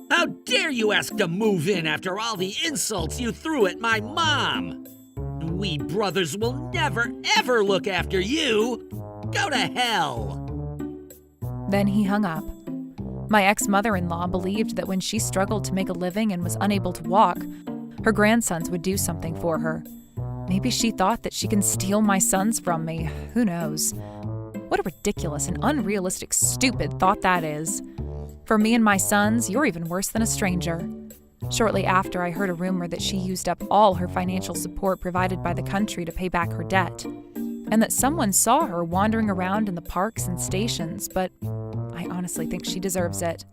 How dare you ask to move in after all the insults you threw at my mom? We brothers will never, ever look after you. Go to hell. Then he hung up. My ex-mother-in-law believed that when she struggled to make a living and was unable to walk, her grandsons would do something for her. Maybe she thought that she can steal my sons from me. Who knows? What a ridiculous and unrealistic, stupid thought that is. For me and my sons, you're even worse than a stranger. Shortly after, I heard a rumor that she used up all her financial support provided by the country to pay back her debt, and that someone saw her wandering around in the parks and stations, but I honestly think she deserves it.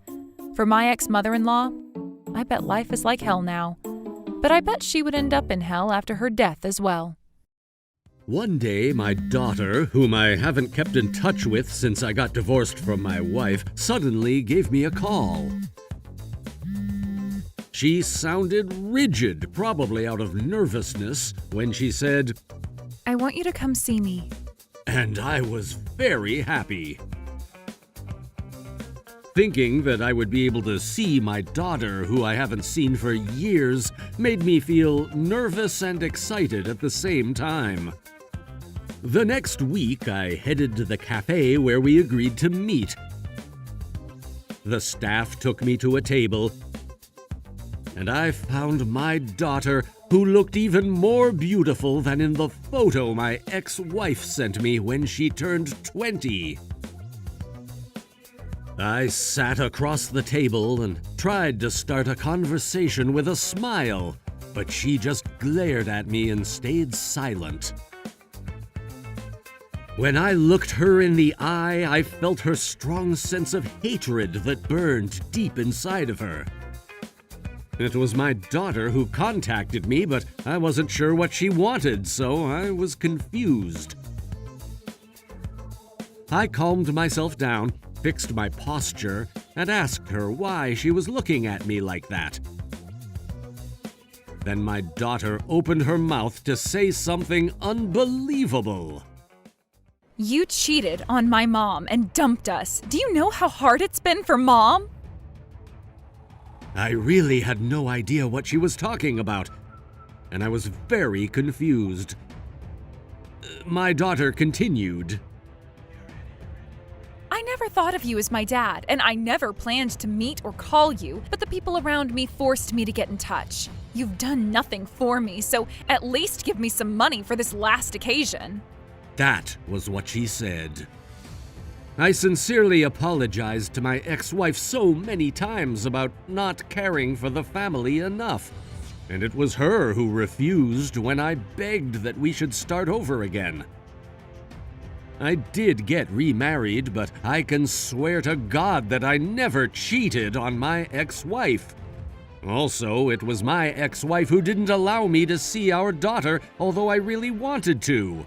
For my ex-mother-in-law, I bet life is like hell now, but I bet she would end up in hell after her death as well. One day, my daughter, whom I haven't kept in touch with since I got divorced from my wife, suddenly gave me a call. She sounded rigid, probably out of nervousness, when she said, "I want you to come see me." And I was very happy. Thinking that I would be able to see my daughter, who I haven't seen for years, made me feel nervous and excited at the same time. The next week, I headed to the cafe where we agreed to meet. The staff took me to a table, and I found my daughter, who looked even more beautiful than in the photo my ex-wife sent me when she turned 20. I sat across the table and tried to start a conversation with a smile, but she just glared at me and stayed silent. When I looked her in the eye, I felt her strong sense of hatred that burned deep inside of her. It was my daughter who contacted me, but I wasn't sure what she wanted, so I was confused. I calmed myself down, fixed my posture, and asked her why she was looking at me like that. Then my daughter opened her mouth to say something unbelievable. "You cheated on my mom and dumped us. Do you know how hard it's been for Mom?" I really had no idea what she was talking about, and I was very confused. My daughter continued. "I never thought of you as my dad, and I never planned to meet or call you, but the people around me forced me to get in touch. You've done nothing for me, so at least give me some money for this last occasion." That was what she said. I sincerely apologized to my ex-wife so many times about not caring for the family enough, and it was her who refused when I begged that we should start over again. I did get remarried, but I can swear to God that I never cheated on my ex-wife. Also, it was my ex-wife who didn't allow me to see our daughter, although I really wanted to.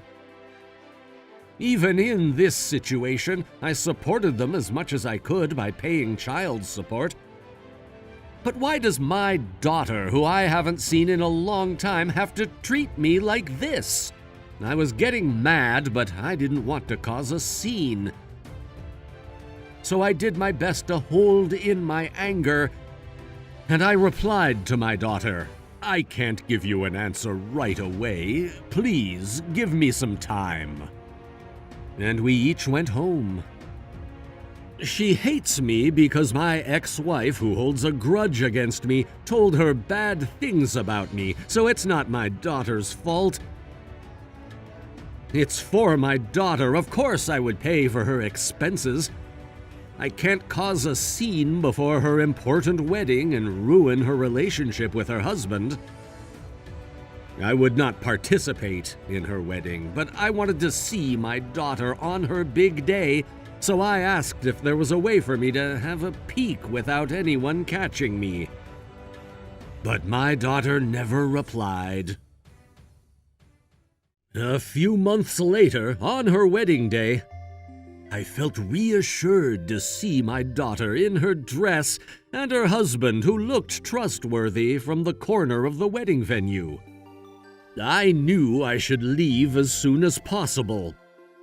Even in this situation, I supported them as much as I could by paying child support. But why does my daughter, who I haven't seen in a long time, have to treat me like this? I was getting mad, but I didn't want to cause a scene. So I did my best to hold in my anger, and I replied to my daughter, "I can't give you an answer right away. Please, give me some time." And we each went home. She hates me because my ex-wife, who holds a grudge against me, told her bad things about me, so it's not my daughter's fault. It's for my daughter. Of course I would pay for her expenses. I can't cause a scene before her important wedding and ruin her relationship with her husband. I would not participate in her wedding, but I wanted to see my daughter on her big day, so I asked if there was a way for me to have a peek without anyone catching me. But my daughter never replied. A few months later, on her wedding day, I felt reassured to see my daughter in her dress and her husband, who looked trustworthy, from the corner of the wedding venue. I knew I should leave as soon as possible,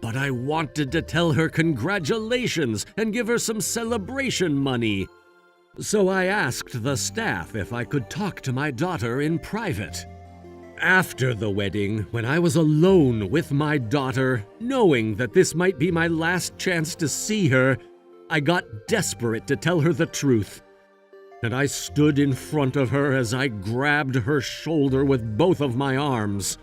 but I wanted to tell her congratulations and give her some celebration money. So I asked the staff if I could talk to my daughter in private. After the wedding, when I was alone with my daughter, knowing that this might be my last chance to see her, I got desperate to tell her the truth. And I stood in front of her as I grabbed her shoulder with both of my arms.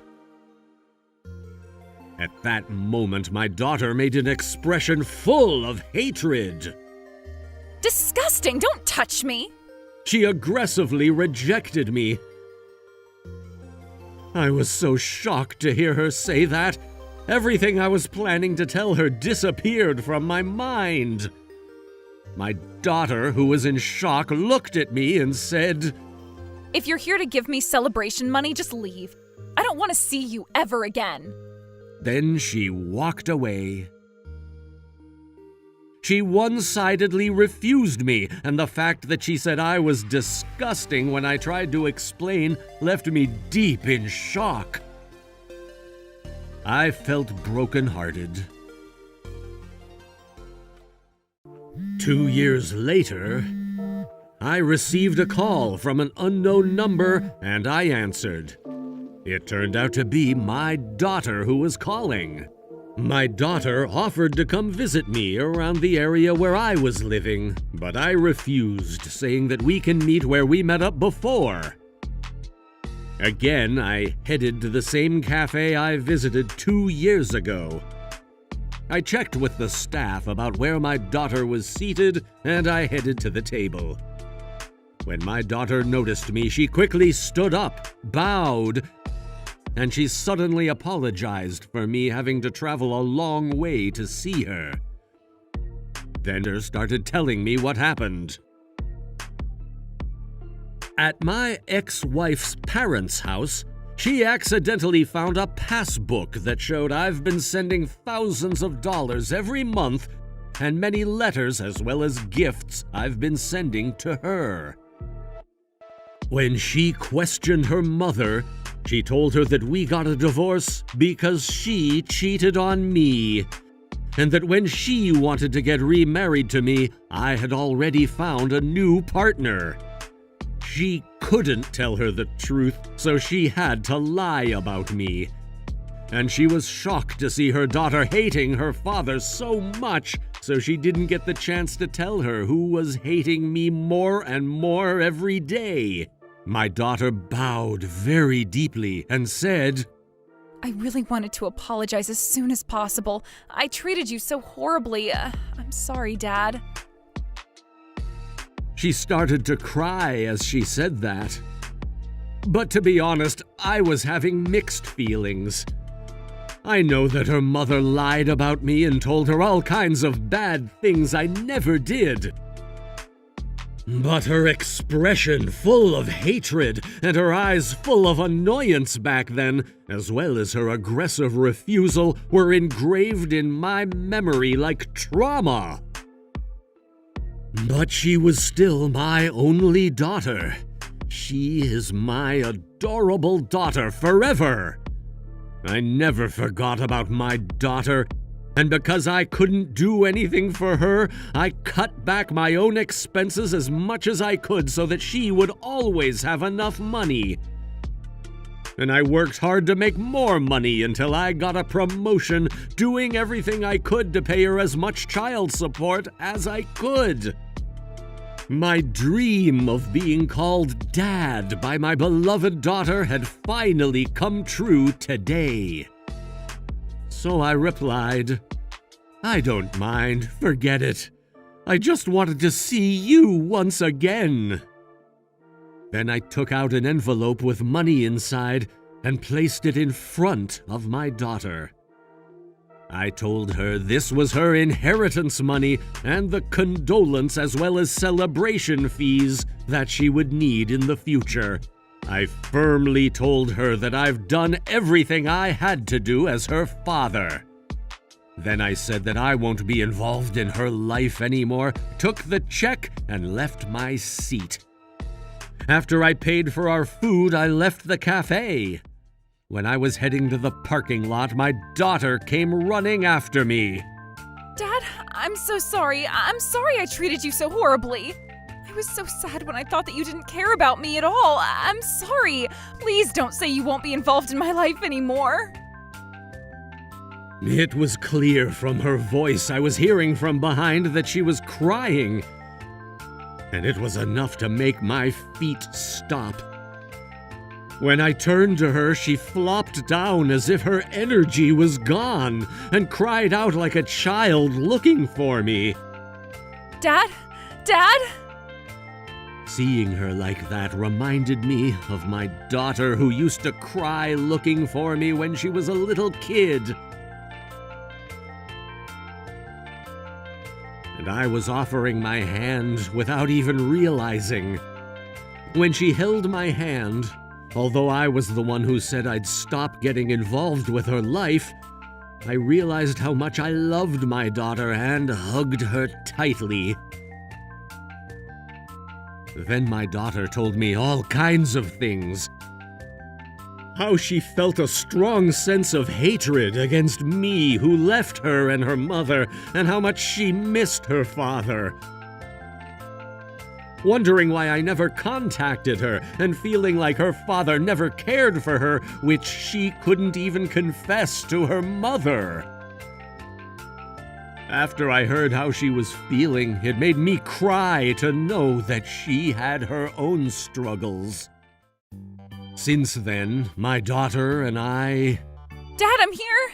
At that moment, my daughter made an expression full of hatred. Disgusting! Don't touch me! She aggressively rejected me. I was so shocked to hear her say that. Everything I was planning to tell her disappeared from my mind. My daughter, who was in shock, looked at me and said, If you're here to give me celebration money, just leave. I don't want to see you ever again. Then she walked away. She one-sidedly refused me, and the fact that she said I was disgusting when I tried to explain left me deep in shock. I felt broken-hearted. 2 years later, I received a call from an unknown number, and I answered. It turned out to be my daughter who was calling. My daughter offered to come visit me around the area where I was living, but I refused, saying that we can meet where we met up before. Again, I headed to the same cafe I visited 2 years ago. I checked with the staff about where my daughter was seated, and I headed to the table. When my daughter noticed me, she quickly stood up, bowed, and she suddenly apologized for me having to travel a long way to see her. Then her started telling me what happened. At my ex-wife's parents' house, she accidentally found a passbook that showed I've been sending thousands of dollars every month and many letters as well as gifts I've been sending to her. When she questioned her mother, she told her that we got a divorce because she cheated on me, and that when she wanted to get remarried to me, I had already found a new partner. She couldn't tell her the truth, so she had to lie about me. And she was shocked to see her daughter hating her father so much, so she didn't get the chance to tell her who was hating me more and more every day. My daughter bowed very deeply and said, I really wanted to apologize as soon as possible. I treated you so horribly. I'm sorry, Dad. She started to cry as she said that. But to be honest, I was having mixed feelings. I know that her mother lied about me and told her all kinds of bad things I never did. But her expression full of hatred and her eyes full of annoyance back then, as well as her aggressive refusal, were engraved in my memory like trauma. But she was still my only daughter. She is my adorable daughter forever. I never forgot about my daughter, and because I couldn't do anything for her, I cut back my own expenses as much as I could so that she would always have enough money. And I worked hard to make more money until I got a promotion, doing everything I could to pay her as much child support as I could. My dream of being called Dad by my beloved daughter had finally come true today. So I replied, "I don't mind, forget it. I just wanted to see you once again." Then I took out an envelope with money inside and placed it in front of my daughter. I told her this was her inheritance money and the condolence as well as celebration fees that she would need in the future. I firmly told her that I've done everything I had to do as her father. Then I said that I won't be involved in her life anymore, took the check, and left my seat. After I paid for our food, I left the cafe. When I was heading to the parking lot, my daughter came running after me. Dad, I'm so sorry. I'm sorry I treated you so horribly. I was so sad when I thought that you didn't care about me at all. I'm sorry. Please don't say you won't be involved in my life anymore. It was clear from her voice I was hearing from behind that she was crying, and it was enough to make my feet stop. When I turned to her, she flopped down as if her energy was gone and cried out like a child looking for me. Dad? Dad? Seeing her like that reminded me of my daughter who used to cry looking for me when she was a little kid. And I was offering my hand without even realizing. When she held my hand, although I was the one who said I'd stop getting involved with her life, I realized how much I loved my daughter and hugged her tightly. Then my daughter told me all kinds of things. How she felt a strong sense of hatred against me who left her and her mother, and how much she missed her father. Wondering why I never contacted her, and feeling like her father never cared for her, which she couldn't even confess to her mother. After I heard how she was feeling, it made me cry to know that she had her own struggles. Since then, my daughter and I... Dad, I'm here.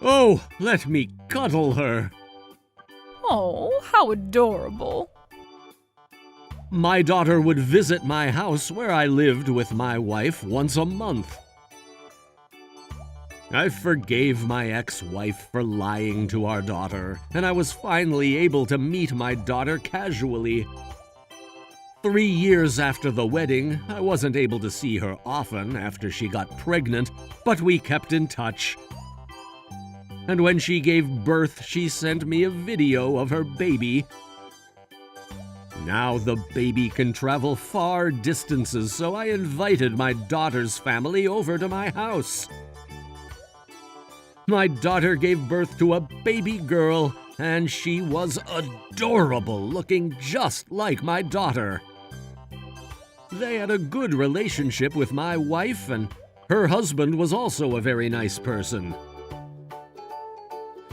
Oh, let me cuddle her. Oh, how adorable. My daughter would visit my house where I lived with my wife once a month. I forgave my ex-wife for lying to our daughter, and I was finally able to meet my daughter casually. 3 years after the wedding, I wasn't able to see her often after she got pregnant, but we kept in touch. And when she gave birth, she sent me a video of her baby. Now the baby can travel far distances, so I invited my daughter's family over to my house. My daughter gave birth to a baby girl, and she was adorable, looking just like my daughter. They had a good relationship with my wife, and her husband was also a very nice person.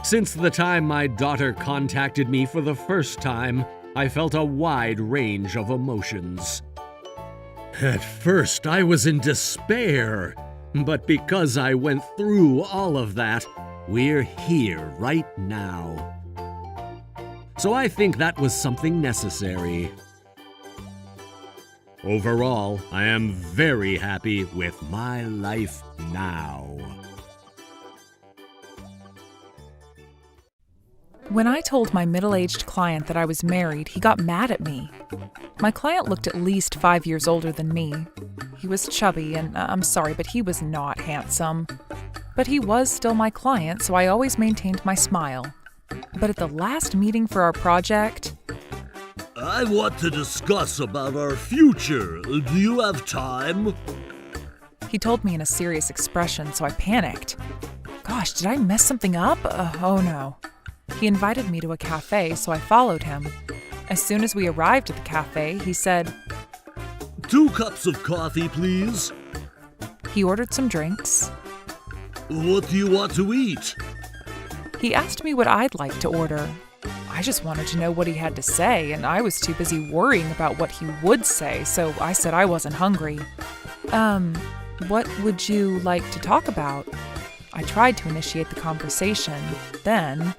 Since the time my daughter contacted me for the first time, I felt a wide range of emotions. At first, I was in despair, but because I went through all of that, we're here right now. So I think that was something necessary. Overall, I am very happy with my life now. When I told my middle-aged client that I was married, he got mad at me. My client looked at least 5 years older than me. He was chubby, and I'm sorry, but he was not handsome. But he was still my client, so I always maintained my smile. But at the last meeting for our project, I want to discuss about our future. Do you have time? he told me in a serious expression, so I panicked. Gosh, did I mess something up? Oh no. He invited me to a cafe, so I followed him. As soon as we arrived at the cafe, he said, 2 cups of coffee, please. he ordered some drinks. What do you want to eat? He asked me what I'd like to order. I just wanted to know what he had to say, and I was too busy worrying about what he would say, so I said I wasn't hungry. What would you like to talk about? I tried to initiate the conversation. Then,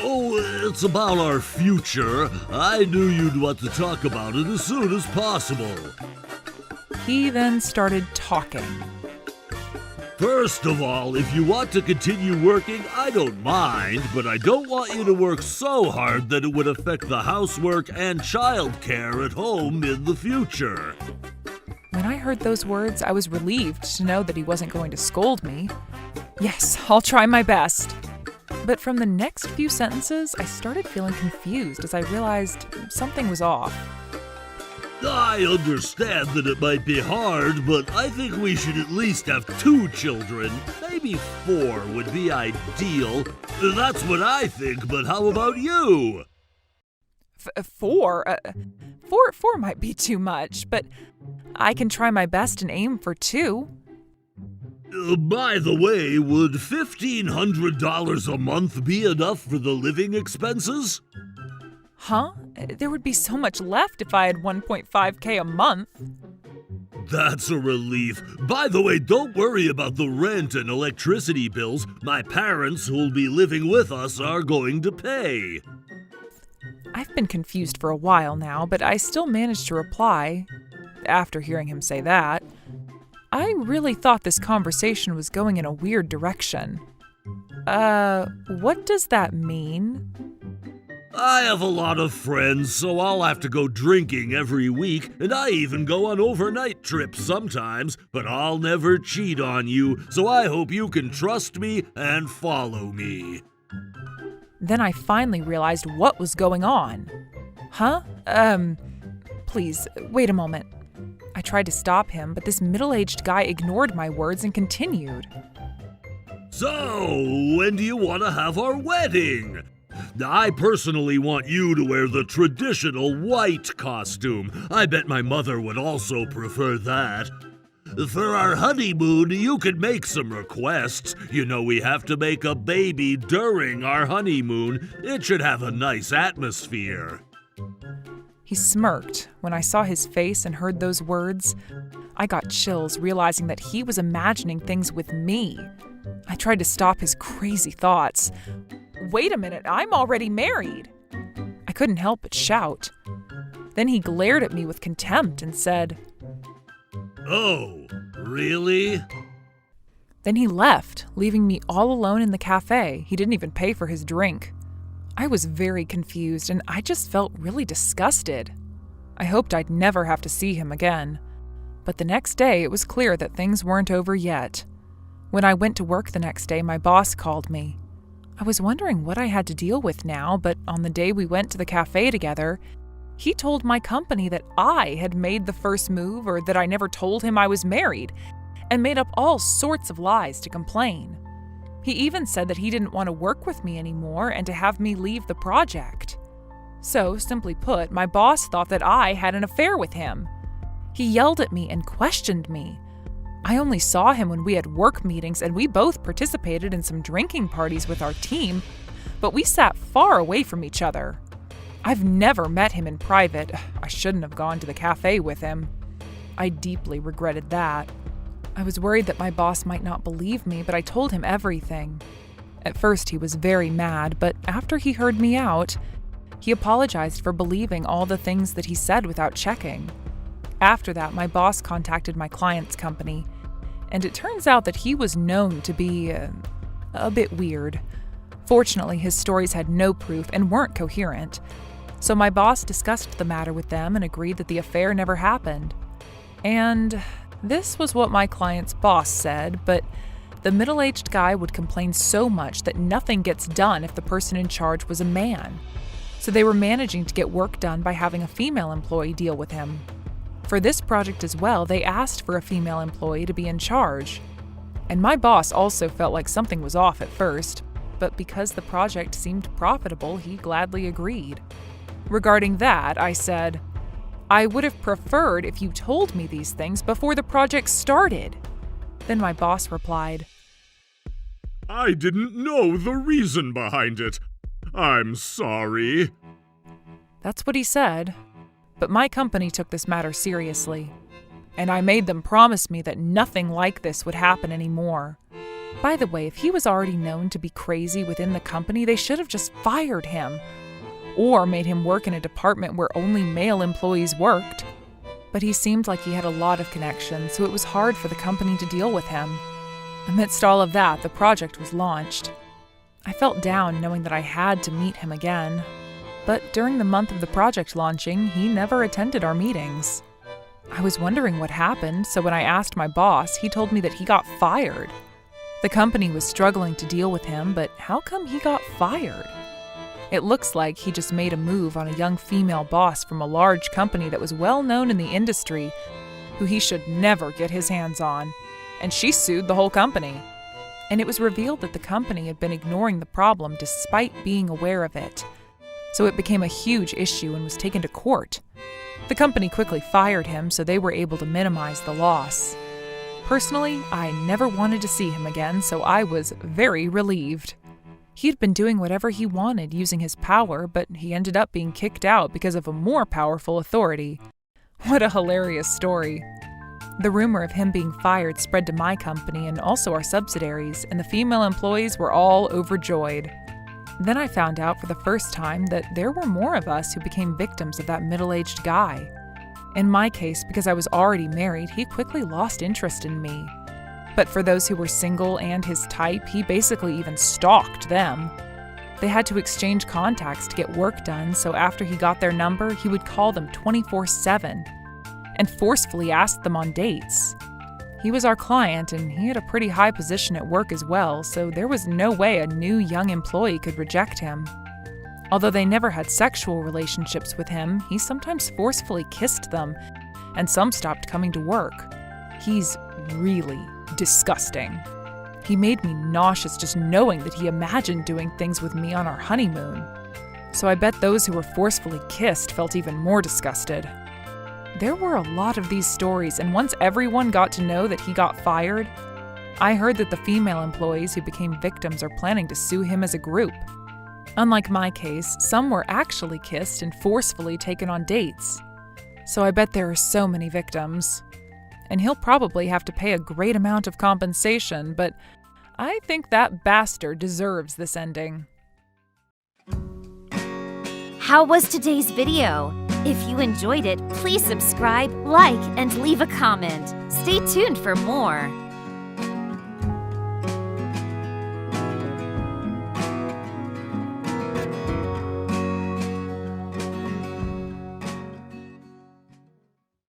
Oh, it's about our future. I knew you'd want to talk about it as soon as possible. he then started talking. First of all, if you want to continue working, I don't mind, but I don't want you to work so hard that it would affect the housework and childcare at home in the future. When I heard those words, I was relieved to know that he wasn't going to scold me. Yes, I'll try my best. But from the next few sentences, I started feeling confused as I realized something was off. I understand that it might be hard, but I think we should at least have 2 children. Maybe 4 would be ideal. That's what I think, but how about you? 4? 4 might be too much, but I can try my best and aim for 2. By the way, would $1,500 a month be enough for the living expenses? Huh? There would be so much left if I had $1.5K a month. That's a relief. By the way, don't worry about the rent and electricity bills. My parents, who'll be living with us, are going to pay. I've been confused for a while now, but I still managed to reply, after hearing him say that. I really thought this conversation was going in a weird direction. What does that mean? I have a lot of friends, so I'll have to go drinking every week, and I even go on overnight trips sometimes, but I'll never cheat on you, so I hope you can trust me and follow me. Then I finally realized what was going on. Huh? Please, wait a moment. I tried to stop him, but this middle-aged guy ignored my words and continued. So, when do you want to have our wedding? I personally want you to wear the traditional white costume. I bet my mother would also prefer that. For our honeymoon, you could make some requests. You know we have to make a baby during our honeymoon. It should have a nice atmosphere. He smirked when I saw his face and heard those words. I got chills realizing that he was imagining things with me. I tried to stop his crazy thoughts. Wait a minute, I'm already married. I couldn't help but shout. Then he glared at me with contempt and said, Oh, really? Then he left, leaving me all alone in the cafe. He didn't even pay for his drink. I was very confused, and I just felt really disgusted. I hoped I'd never have to see him again. But the next day, it was clear that things weren't over yet. When I went to work the next day, my boss called me. I was wondering what I had to deal with now, but on the day we went to the cafe together, he told my company that I had made the first move or that I never told him I was married, and made up all sorts of lies to complain. He even said that he didn't want to work with me anymore and to have me leave the project. So, simply put, my boss thought that I had an affair with him. He yelled at me and questioned me. I only saw him when we had work meetings and we both participated in some drinking parties with our team, but we sat far away from each other. I've never met him in private. I shouldn't have gone to the cafe with him. I deeply regretted that. I was worried that my boss might not believe me, but I told him everything. At first, he was very mad, but after he heard me out, he apologized for believing all the things that he said without checking. After that, my boss contacted my client's company, and it turns out that he was known to be a bit weird. Fortunately, his stories had no proof and weren't coherent. So my boss discussed the matter with them and agreed that the affair never happened. And this was what my client's boss said, but the middle-aged guy would complain so much that nothing gets done if the person in charge was a man. So they were managing to get work done by having a female employee deal with him. For this project as well, they asked for a female employee to be in charge. And my boss also felt like something was off at first, but because the project seemed profitable, he gladly agreed. Regarding that, I said, "I would have preferred if you told me these things before the project started." Then my boss replied, I didn't know the reason behind it. I'm sorry. That's what he said. But my company took this matter seriously, and I made them promise me that nothing like this would happen anymore. By the way, if he was already known to be crazy within the company, they should have just fired him, or made him work in a department where only male employees worked. But he seemed like he had a lot of connections, so it was hard for the company to deal with him. Amidst all of that, the project was launched. I felt down knowing that I had to meet him again. But during the month of the project launching, he never attended our meetings. I was wondering what happened, so when I asked my boss, he told me that he got fired. The company was struggling to deal with him, but how come he got fired? It looks like he just made a move on a young female boss from a large company that was well known in the industry, who he should never get his hands on, and she sued the whole company. And it was revealed that the company had been ignoring the problem despite being aware of it. So it became a huge issue and was taken to court. The company quickly fired him, so they were able to minimize the loss. Personally, I never wanted to see him again, so I was very relieved. He had been doing whatever he wanted using his power, but he ended up being kicked out because of a more powerful authority. What a hilarious story. The rumor of him being fired spread to my company and also our subsidiaries, and the female employees were all overjoyed. Then I found out for the first time that there were more of us who became victims of that middle-aged guy. In my case, because I was already married, he quickly lost interest in me. But for those who were single and his type, he basically even stalked them. They had to exchange contacts to get work done, so after he got their number, he would call them 24/7 and forcefully ask them on dates. He was our client, and he had a pretty high position at work as well, so there was no way a new young employee could reject him. Although they never had sexual relationships with him, he sometimes forcefully kissed them, and some stopped coming to work. He's really disgusting. He made me nauseous just knowing that he imagined doing things with me on our honeymoon. So I bet those who were forcefully kissed felt even more disgusted. There were a lot of these stories, and once everyone got to know that he got fired, I heard that the female employees who became victims are planning to sue him as a group. Unlike my case, some were actually kissed and forcefully taken on dates. So I bet there are so many victims. And he'll probably have to pay a great amount of compensation, but I think that bastard deserves this ending. How was today's video? If you enjoyed it, please subscribe, like, and leave a comment. Stay tuned for more.